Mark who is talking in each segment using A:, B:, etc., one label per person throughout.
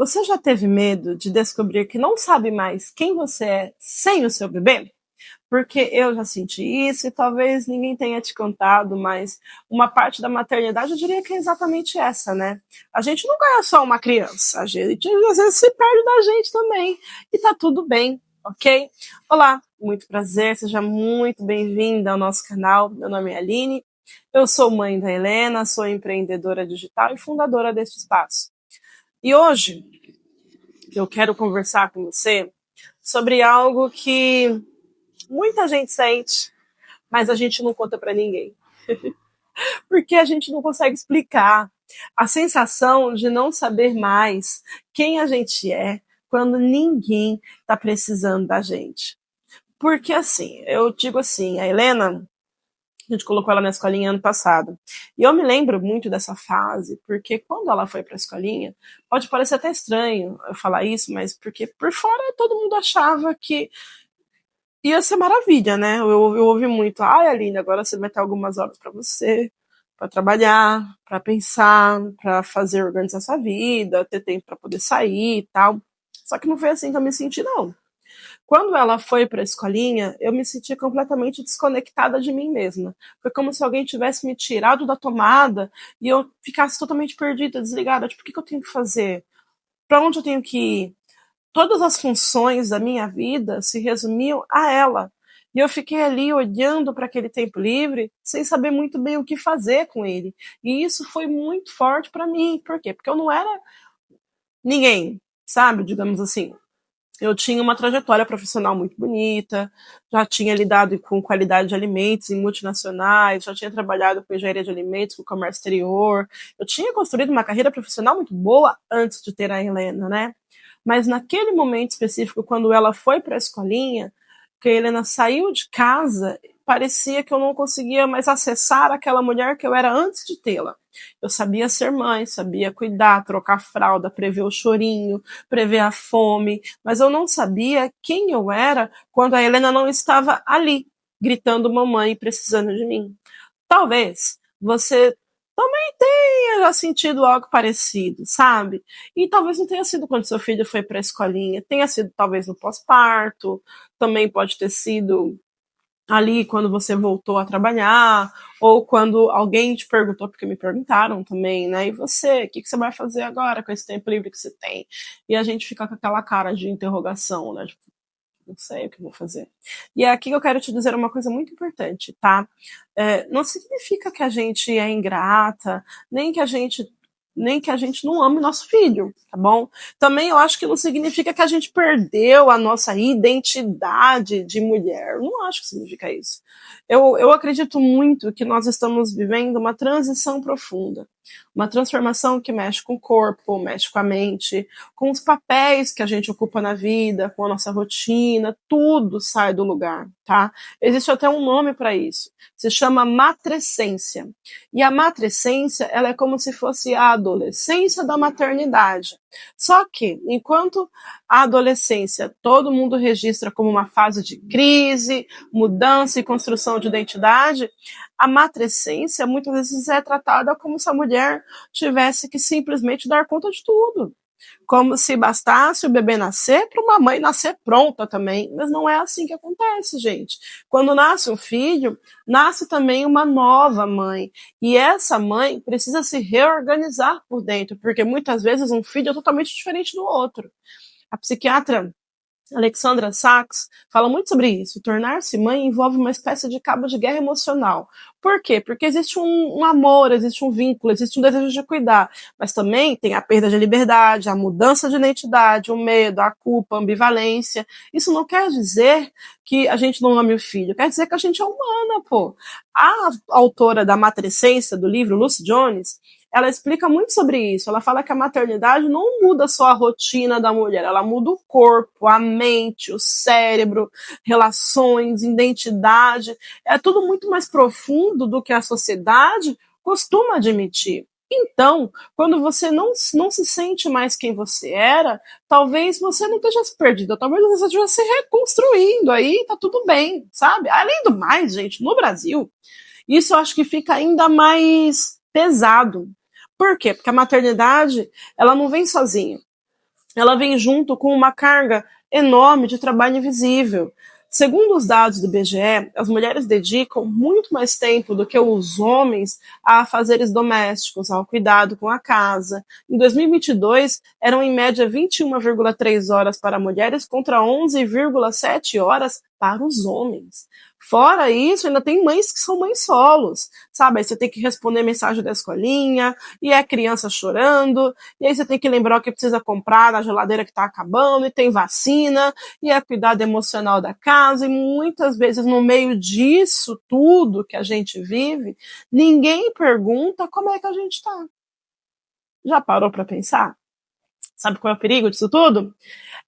A: Você já teve medo de descobrir que não sabe mais quem você é sem o seu bebê? Porque eu já senti isso e talvez ninguém tenha te contado, mas uma parte da maternidade eu diria que é exatamente essa, né? A gente não ganha só uma criança, a gente às vezes se perde da gente também e tá tudo bem, ok? Olá, muito prazer, seja muito bem-vinda ao nosso canal. Meu nome é Aline, eu sou mãe da Helena, sou empreendedora digital e fundadora deste espaço. E hoje eu quero conversar com você sobre algo que muita gente sente, mas a gente não conta para ninguém. Porque a gente não consegue explicar a sensação de não saber mais quem a gente é quando ninguém está precisando da gente. Porque assim, eu digo assim, a Helena, a gente colocou ela na escolinha ano passado. E eu me lembro muito dessa fase, porque quando ela foi para a escolinha, pode parecer até estranho eu falar isso, mas porque por fora todo mundo achava que ia ser maravilha, né? Eu ouvi muito, ai, Aline, agora você vai ter algumas horas para você, para trabalhar, para pensar, para fazer organizar sua vida, ter tempo para poder sair e tal. Só que não foi assim que eu me senti, não. Quando ela foi para a escolinha, eu me senti completamente desconectada de mim mesma. Foi como se alguém tivesse me tirado da tomada e eu ficasse totalmente perdida, desligada. Tipo, o que eu tenho que fazer? Para onde eu tenho que ir? Todas as funções da minha vida se resumiam a ela. E eu fiquei ali olhando para aquele tempo livre, sem saber muito bem o que fazer com ele. E isso foi muito forte para mim. Por quê? Porque eu não era ninguém, sabe? Digamos assim. Eu tinha uma trajetória profissional muito bonita, já tinha lidado com qualidade de alimentos em multinacionais, já tinha trabalhado com engenharia de alimentos, com comércio exterior. Eu tinha construído uma carreira profissional muito boa antes de ter a Helena, né? Mas naquele momento específico, quando ela foi para a escolinha, que a Helena saiu de casa, parecia que eu não conseguia mais acessar aquela mulher que eu era antes de tê-la. Eu sabia ser mãe, sabia cuidar, trocar fralda, prever o chorinho, prever a fome, mas eu não sabia quem eu era quando a Helena não estava ali, gritando mamãe, precisando de mim. Talvez você também tenha já sentido algo parecido, sabe? E talvez não tenha sido quando seu filho foi para a escolinha, tenha sido talvez no pós-parto, também pode ter sido ali quando você voltou a trabalhar, ou quando alguém te perguntou, porque me perguntaram também, né? E você, o que você vai fazer agora com esse tempo livre que você tem? E a gente fica com aquela cara de interrogação, né? Tipo, não sei o que eu vou fazer. E é aqui que eu quero te dizer uma coisa muito importante, tá? Não significa que a gente é ingrata, nem que a gente não ame nosso filho, tá bom? Também eu acho que não significa que a gente perdeu a nossa identidade de mulher. Não acho que significa isso. Eu acredito muito que nós estamos vivendo uma transição profunda. Uma transformação que mexe com o corpo, mexe com a mente, com os papéis que a gente ocupa na vida, com a nossa rotina, tudo sai do lugar, tá? Existe até um nome para isso. Se chama matrescência. E a matrescência, ela é como se fosse a adolescência da maternidade. Só que, enquanto a adolescência todo mundo registra como uma fase de crise, mudança e construção de identidade, a matrescência muitas vezes é tratada como se a mulher tivesse que simplesmente dar conta de tudo. Como se bastasse o bebê nascer para uma mãe nascer pronta também. Mas não é assim que acontece, gente. Quando nasce um filho, nasce também uma nova mãe. E essa mãe precisa se reorganizar por dentro, porque muitas vezes um filho é totalmente diferente do outro. A psiquiatra Alexandra Sachs fala muito sobre isso. Tornar-se mãe envolve uma espécie de cabo de guerra emocional. Por quê? Porque existe um amor, existe um vínculo, existe um desejo de cuidar, mas também tem a perda de liberdade, a mudança de identidade, o medo, a culpa, a ambivalência. Isso não quer dizer que a gente não ame o filho, quer dizer que a gente é humana, pô. A autora da Matrescência, do livro, Lucy Jones, ela explica muito sobre isso. Ela fala que a maternidade não muda só a rotina da mulher, ela muda o corpo, a mente, o cérebro, relações, identidade. É tudo muito mais profundo do que a sociedade costuma admitir. Então, quando você não se sente mais quem você era, talvez você não esteja se perdido, talvez você esteja se reconstruindo, aí tá tudo bem, sabe? Além do mais, gente, no Brasil, isso eu acho que fica ainda mais pesado. Por quê? Porque a maternidade, ela não vem sozinha. ela vem junto com uma carga enorme de trabalho invisível. Segundo os dados do IBGE, as mulheres dedicam muito mais tempo do que os homens a afazeres domésticos, ao cuidado com a casa. Em 2022, eram em média 21,3 horas para mulheres contra 11,7 horas para os homens. Fora isso, ainda tem mães que são mães solos, sabe? Aí você tem que responder mensagem da escolinha, e é criança chorando, e aí você tem que lembrar o que precisa comprar na geladeira que está acabando, e tem vacina, e é cuidado emocional da casa, e muitas vezes no meio disso tudo que a gente vive, ninguém pergunta como é que a gente está. Já parou para pensar? Sabe qual é o perigo disso tudo?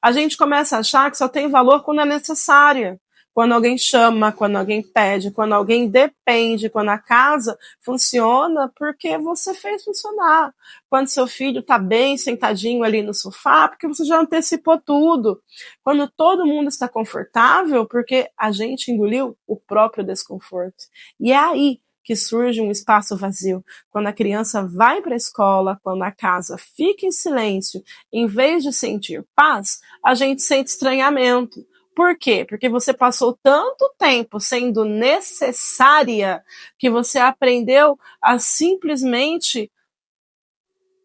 A: A gente começa a achar que só tem valor quando é necessário. Quando alguém chama, quando alguém pede, quando alguém depende, quando a casa funciona porque você fez funcionar. Quando seu filho está bem sentadinho ali no sofá, porque você já antecipou tudo. Quando todo mundo está confortável, porque a gente engoliu o próprio desconforto. E é aí que surge um espaço vazio. Quando a criança vai para a escola, quando a casa fica em silêncio, em vez de sentir paz, a gente sente estranhamento. Por quê? Porque você passou tanto tempo sendo necessária que você aprendeu a simplesmente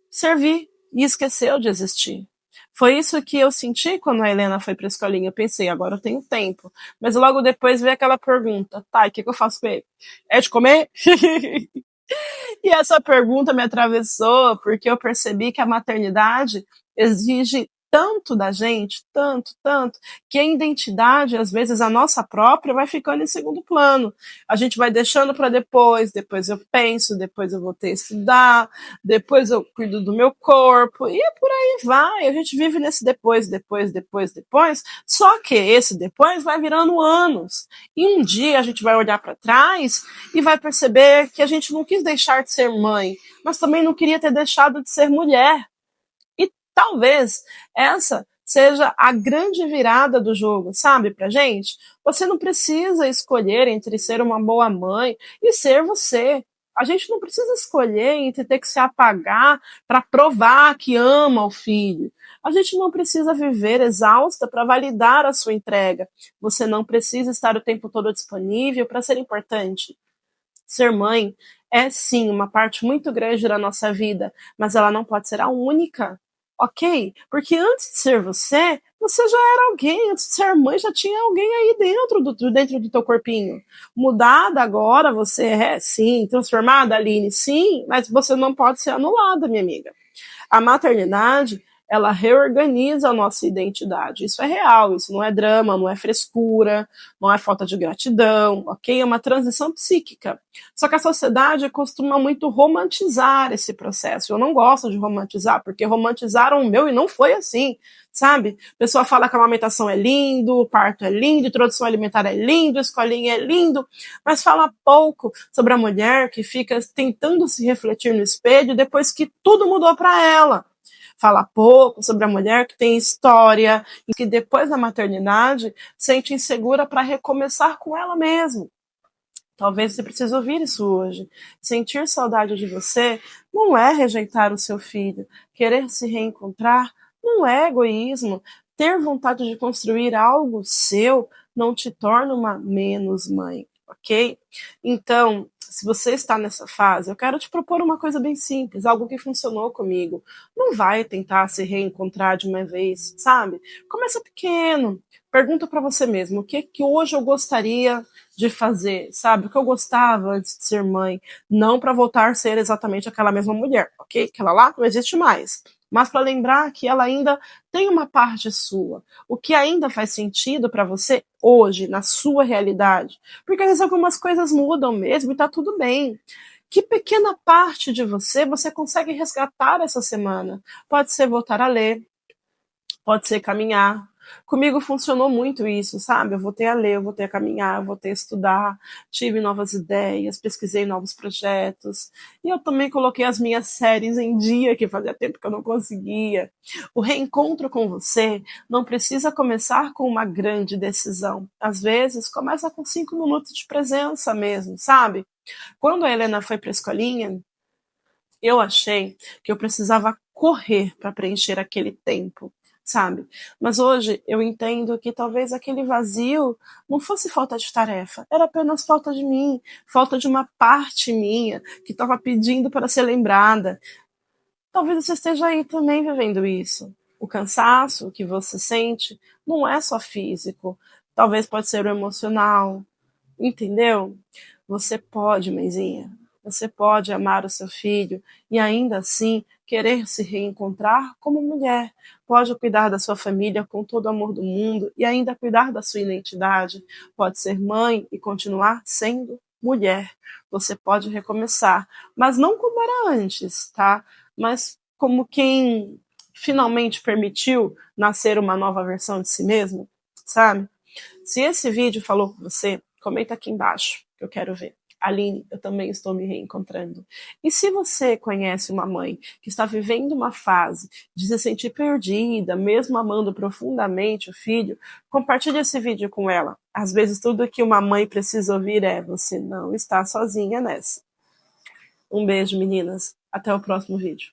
A: servir e esqueceu de existir. Foi isso que eu senti quando a Helena foi para a escolinha. Eu pensei, agora eu tenho tempo. Mas logo depois veio aquela pergunta, tá, e o que eu faço com ele? É de comer? E essa pergunta me atravessou porque eu percebi que a maternidade exige tanto da gente, tanto, tanto, que a identidade, às vezes a nossa própria, vai ficando em segundo plano. A gente vai deixando para depois eu penso, depois eu vou ter que estudar, depois eu cuido do meu corpo, e por aí vai. A gente vive nesse depois, só que esse depois vai virando anos. E um dia a gente vai olhar para trás e vai perceber que a gente não quis deixar de ser mãe, mas também não queria ter deixado de ser mulher. E talvez essa seja a grande virada do jogo, sabe, pra gente? Você não precisa escolher entre ser uma boa mãe e ser você. A gente não precisa escolher entre ter que se apagar para provar que ama o filho. A gente não precisa viver exausta para validar a sua entrega. Você não precisa estar o tempo todo disponível para ser importante. Ser mãe é sim uma parte muito grande da nossa vida, mas ela não pode ser a única, ok? Porque antes de ser você, você já era alguém, antes de ser mãe já tinha alguém aí dentro do teu corpinho. Mudada agora, você é sim, transformada, Aline, sim, mas você não pode ser anulada, minha amiga. A maternidade, ela reorganiza a nossa identidade. Isso é real, isso não é drama, não é frescura, não é falta de gratidão, ok? É uma transição psíquica. Só que a sociedade costuma muito romantizar esse processo. Eu não gosto de romantizar, porque romantizaram o meu e não foi assim, sabe? A pessoa fala que a amamentação é lindo, o parto é lindo, introdução alimentar é lindo, escolinha é lindo, mas fala pouco sobre a mulher que fica tentando se refletir no espelho depois que tudo mudou para ela. Fala pouco sobre a mulher que tem história e que depois da maternidade sente insegura para recomeçar com ela mesma. Talvez você precise ouvir isso hoje. Sentir saudade de você não é rejeitar o seu filho. Querer se reencontrar não é egoísmo. Ter vontade de construir algo seu não te torna uma menos mãe, ok? Então, se você está nessa fase, eu quero te propor uma coisa bem simples, algo que funcionou comigo. Não vai tentar se reencontrar de uma vez, sabe? Começa pequeno. Pergunta para você mesmo, o que hoje eu gostaria de fazer, sabe? O que eu gostava antes de ser mãe, não para voltar a ser exatamente aquela mesma mulher, ok? Aquela lá não existe mais. Mas para lembrar que ela ainda tem uma parte sua, o que ainda faz sentido para você hoje, na sua realidade. Porque às vezes algumas coisas mudam mesmo e tá tudo bem. Que pequena parte de você consegue resgatar essa semana? Pode ser voltar a ler, pode ser caminhar. Comigo funcionou muito isso, sabe? Eu voltei a ler, eu voltei a caminhar, eu voltei a estudar, tive novas ideias, pesquisei novos projetos. E eu também coloquei as minhas séries em dia, que fazia tempo que eu não conseguia. O reencontro com você não precisa começar com uma grande decisão. Às vezes, começa com 5 minutos de presença mesmo, sabe? Quando a Helena foi para a escolinha, eu achei que eu precisava correr para preencher aquele tempo. sabe? Mas hoje eu entendo que talvez aquele vazio não fosse falta de tarefa, era apenas falta de mim, falta de uma parte minha que estava pedindo para ser lembrada. Talvez você esteja aí também vivendo isso. O cansaço que você sente não é só físico, talvez pode ser o emocional, entendeu? Você pode, mãezinha, você pode amar o seu filho e ainda assim querer se reencontrar como mulher. Pode cuidar da sua família com todo o amor do mundo e ainda cuidar da sua identidade. Pode ser mãe e continuar sendo mulher. Você pode recomeçar, mas não como era antes, tá? Mas como quem finalmente permitiu nascer uma nova versão de si mesmo, sabe? Se esse vídeo falou com você, comenta aqui embaixo, que eu quero ver. Aline, eu também estou me reencontrando. E se você conhece uma mãe que está vivendo uma fase de se sentir perdida, mesmo amando profundamente o filho, compartilhe esse vídeo com ela. Às vezes tudo que uma mãe precisa ouvir é: você não está sozinha nessa. Um beijo, meninas. Até o próximo vídeo.